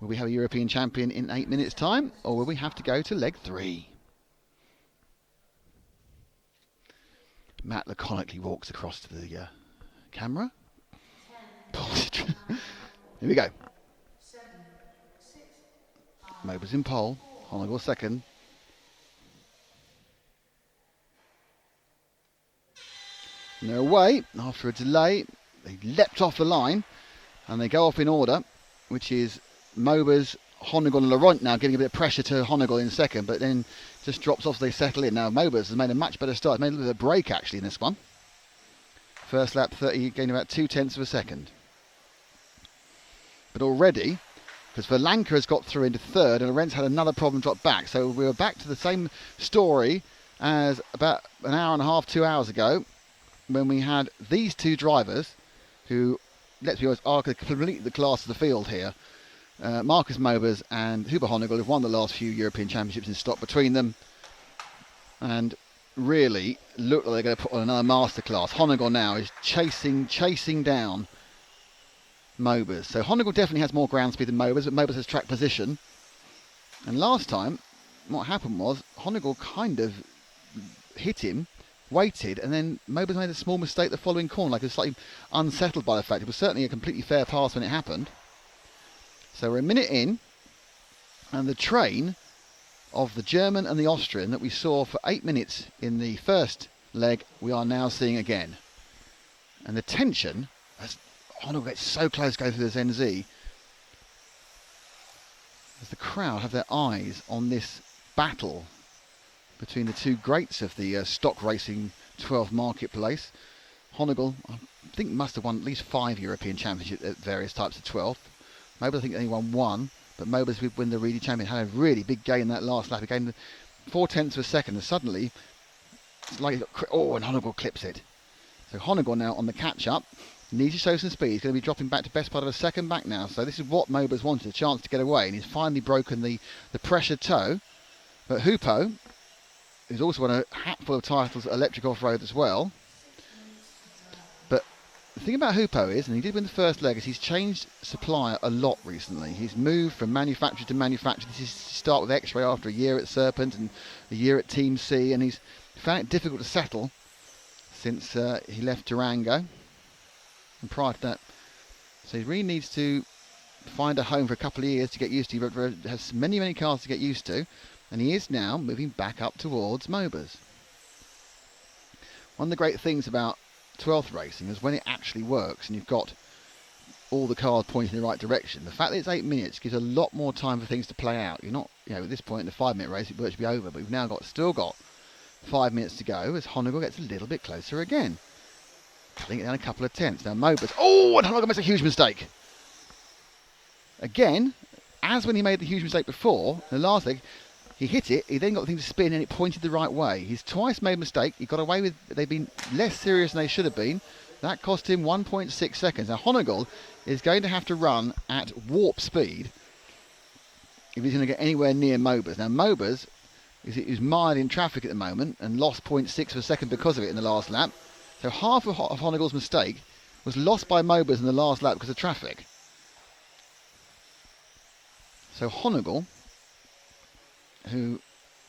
Will we have a European champion in 8 minutes' time, or will we have to go to leg 3? Matt laconically walks across to the camera. Here we go. Mobers in pole. Honegal second. And they're away after a delay. They leapt off the line and they go off in order, which is Mobers, Honegal and Laurent now giving a bit of pressure to Honegal in second, but then just drops off as they settle in. Now Mobers has made a much better start. Made a little bit of a break actually in this one. First lap 30, gained about 0.2 of a second. But already, because Verlanker has got through into third and Lorentz had another problem, drop back. So we were back to the same story as about an hour and a half, 2 hours ago, when we had these two drivers who, let's be honest, are completely the class of the field here. Marcus Mobers and Huber Honegal have won the last few European Championships in stock between them, and really look like they're going to put on another masterclass. Honegal now is chasing down Mobers. So Honegal definitely has more ground speed than Mobers, but Mobers has track position. And last time, what happened was Honegal kind of hit him, waited, and then Mobers made a small mistake the following corner, like he was slightly unsettled by the fact. It was certainly a completely fair pass when it happened. So we're a minute in, and the train of the German and the Austrian that we saw for 8 minutes in the first leg, we are now seeing again. And the tension, as Honegal gets so close to go through this NZ, as the crowd have their eyes on this battle between the two greats of the stock racing 12th marketplace. Honegal, I think, must have won at least 5 European Championships at various types of 12th. Mobers, I think, only won 1, but Mobers would win the Reedy Champion. Had a really big gain in that last lap. He gained 0.4 of a second, and suddenly, it's like he got, and Honegal clips it. So Honegal now on the catch-up. Needs to show some speed. He's going to be dropping back to best part of a second back now. So this is what Mobers wanted, a chance to get away, and he's finally broken the pressure toe. But Hupo, who's also won a hatful of titles at electric off-road as well. But the thing about Hupo is, and he did win the first leg, is he's changed supplier a lot recently. He's moved from manufacturer to manufacturer. This is start with X-Ray after a year at Serpent and a year at Team C, and he's found it difficult to settle since he left Durango. And prior to that, so he really needs to find a home for a couple of years to get used to. He has many cars to get used to, and he is now moving back up towards Mobers. One of the great things about 12th racing is when it actually works and you've got all the cars pointing in the right direction. The fact that it's 8 minutes gives a lot more time for things to play out. You're not, at this point in the 5-minute race, it will virtually be over, but we've now still got 5 minutes to go as Honegal gets a little bit closer again. Cutting it down a couple of tenths. Now Mobers, and Honegal makes a huge mistake. Again, as when he made the huge mistake before, in the last leg, he hit it, he then got the thing to spin and it pointed the right way. He's twice made a mistake, he got away with, they've been less serious than they should have been. That cost him 1.6 seconds. Now Honegal is going to have to run at warp speed if he's going to get anywhere near Mobers. Now Mobers is mired in traffic at the moment and lost 0.6 of a second because of it in the last lap. So half of Honegal's mistake was lost by Mobers in the last lap because of traffic. So Honegal, who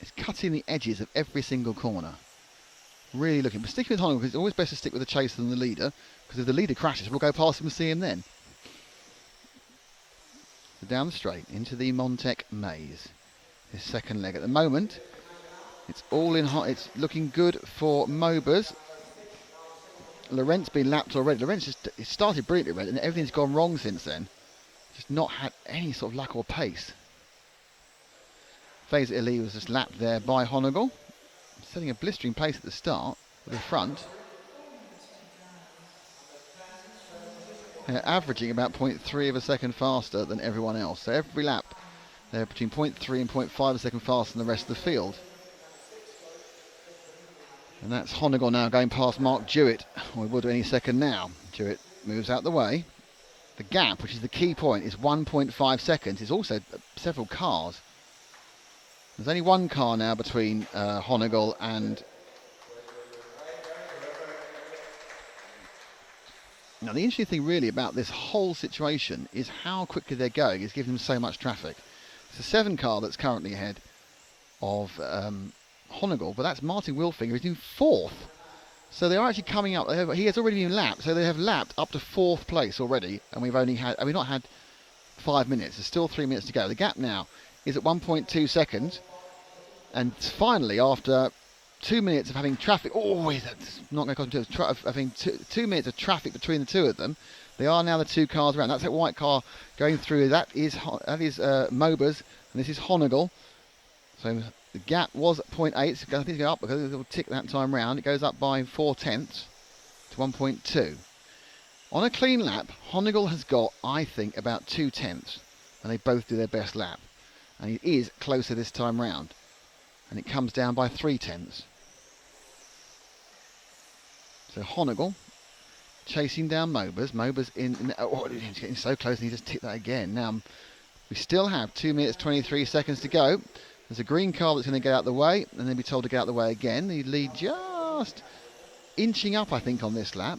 is cutting the edges of every single corner, really looking, but sticking with Honegal because it's always best to stick with the chaser than the leader, because if the leader crashes, we'll go past him and see him then. So down the straight into the Montec Maze, his second leg at the moment. It's all in hot. It's looking good for Mobers. Lorentz been lapped already. Lorentz it started brilliantly, and everything's gone wrong since then. Just not had any sort of lack or pace. Fazer Eli was just lapped there by Honegal, setting a blistering pace at the start with the front. Averaging about 0.3 of a second faster than everyone else. So every lap they're between 0.3 and 0.5 a second faster than the rest of the field. And that's Honegal now going past Mark Jewett. We will do any second now. Jewett moves out the way. The gap, which is the key point, is 1.5 seconds. It's also several cars. There's only one car now between Honegal and Now, the interesting thing really about this whole situation is how quickly they're going is giving them so much traffic. It's a 7 car that's currently ahead of Honegal, but that's Martin Wilfinger, who's in 4th. So they are actually coming up. He has already been lapped, so they have lapped up to 4th place already, and we've not had 5 minutes. There's still 3 minutes to go. The gap now is at 1.2 seconds, and finally, after 2 minutes of having traffic, that's not going to cost them having 2 minutes of traffic between the two of them, they are now the 2 cars around. That's that white car going through. That is Mobers, and this is Honegal. So the gap was at 0.8. So I think it's going up because it will tick that time round. It goes up by 0.4 to 1.2. On a clean lap, Honegal has got, I think, about 0.2, and they both do their best lap. And it is closer this time round, and it comes down by 0.3. So Honegal chasing down Mobers. Mobers he's getting so close, and he just ticked that again. Now we still have 2 minutes 23 seconds to go. There's a green car that's going to get out of the way, and then be told to get out of the way again. The lead just inching up, I think, on this lap.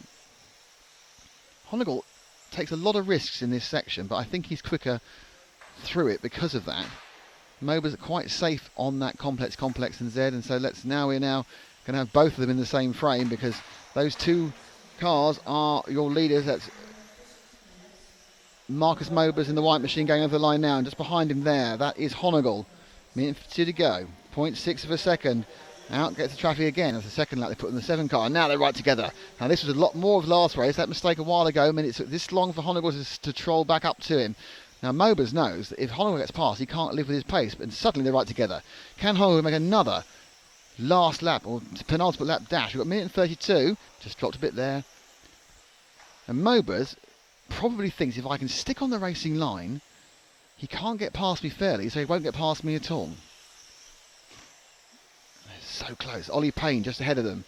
Honegal takes a lot of risks in this section, but I think he's quicker through it because of that. Mobers are quite safe on that complex and Z, and so we're now going to have both of them in the same frame, because those 2 cars are your leaders. That's Marcus Mobers in the white machine going over the line now, and just behind him there, that is Honegal. Minute 2 to go, 0.6 of a second. Out gets the traffic again. That's the second lap they put in the 7 car, and now they're right together. Now this was a lot more of last race. That mistake a while ago, it took this long for Honegal to troll back up to him. Now Mobers knows that if Honegal gets past, he can't live with his pace, but suddenly they're right together. Can Honegal make another last lap, or penultimate lap dash? We've got 1:32, just dropped a bit there. And Mobers probably thinks, if I can stick on the racing line, he can't get past me fairly, so he won't get past me at all. They're so close. Ollie Payne just ahead of them.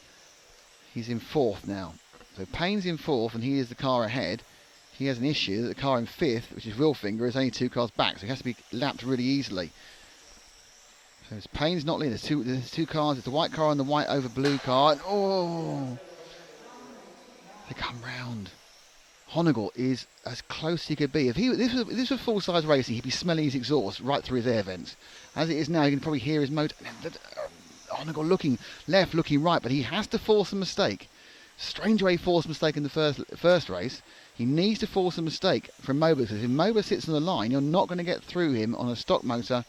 He's in 4th now. So Payne's in 4th, and he is the car ahead. He has an issue that the car in 5th, which is Wilfinger, is only 2 cars back, so he has to be lapped really easily. So Payne's not leading. There's two cars. It's the white car and the white over blue car. And they come round. Honegal is as close as he could be. If this was full-size racing, he'd be smelling his exhaust right through his air vents. As it is now, you can probably hear his motor. Honegal looking left, looking right, but he has to force a mistake. Strange way he forced a mistake in the first race. He needs to force a mistake from Mobers, because if Mobers sits on the line, you're not going to get through him on a stock motor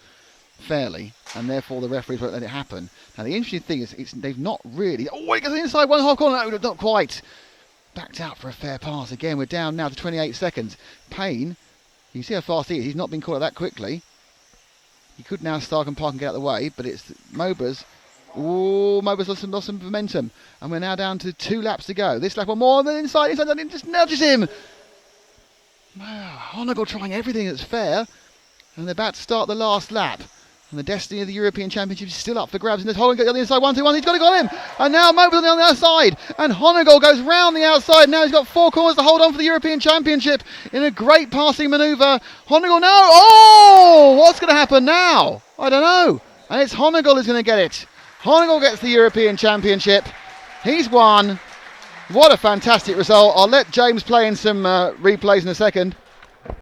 fairly, and therefore the referees won't let it happen. Now the interesting thing is, they've not really. It goes inside 1/2 corner. No, not quite. Backed out for a fair pass again. We're down now to 28 seconds. Payne, you can see how fast he is. He's not been caught that quickly. He could now start and park and get out of the way, but it's Mobers. Mobers lost some momentum, and we're now down to 2 laps to go. This lap one more, and then inside, and it just nudges him. Honegal trying everything that's fair, and they're about to start the last lap. And the destiny of the European Championship is still up for grabs. And Honegal got the inside 1-2-1. He's got him. And now Mobers on the other side. And Honegal goes round the outside. Now he's got 4 corners to hold on for the European Championship in a great passing manoeuvre. Honegal now. What's going to happen now? I don't know. And it's Honegal who's going to get it. Honegal gets the European Championship. He's won. What a fantastic result. I'll let James play in some replays in a second.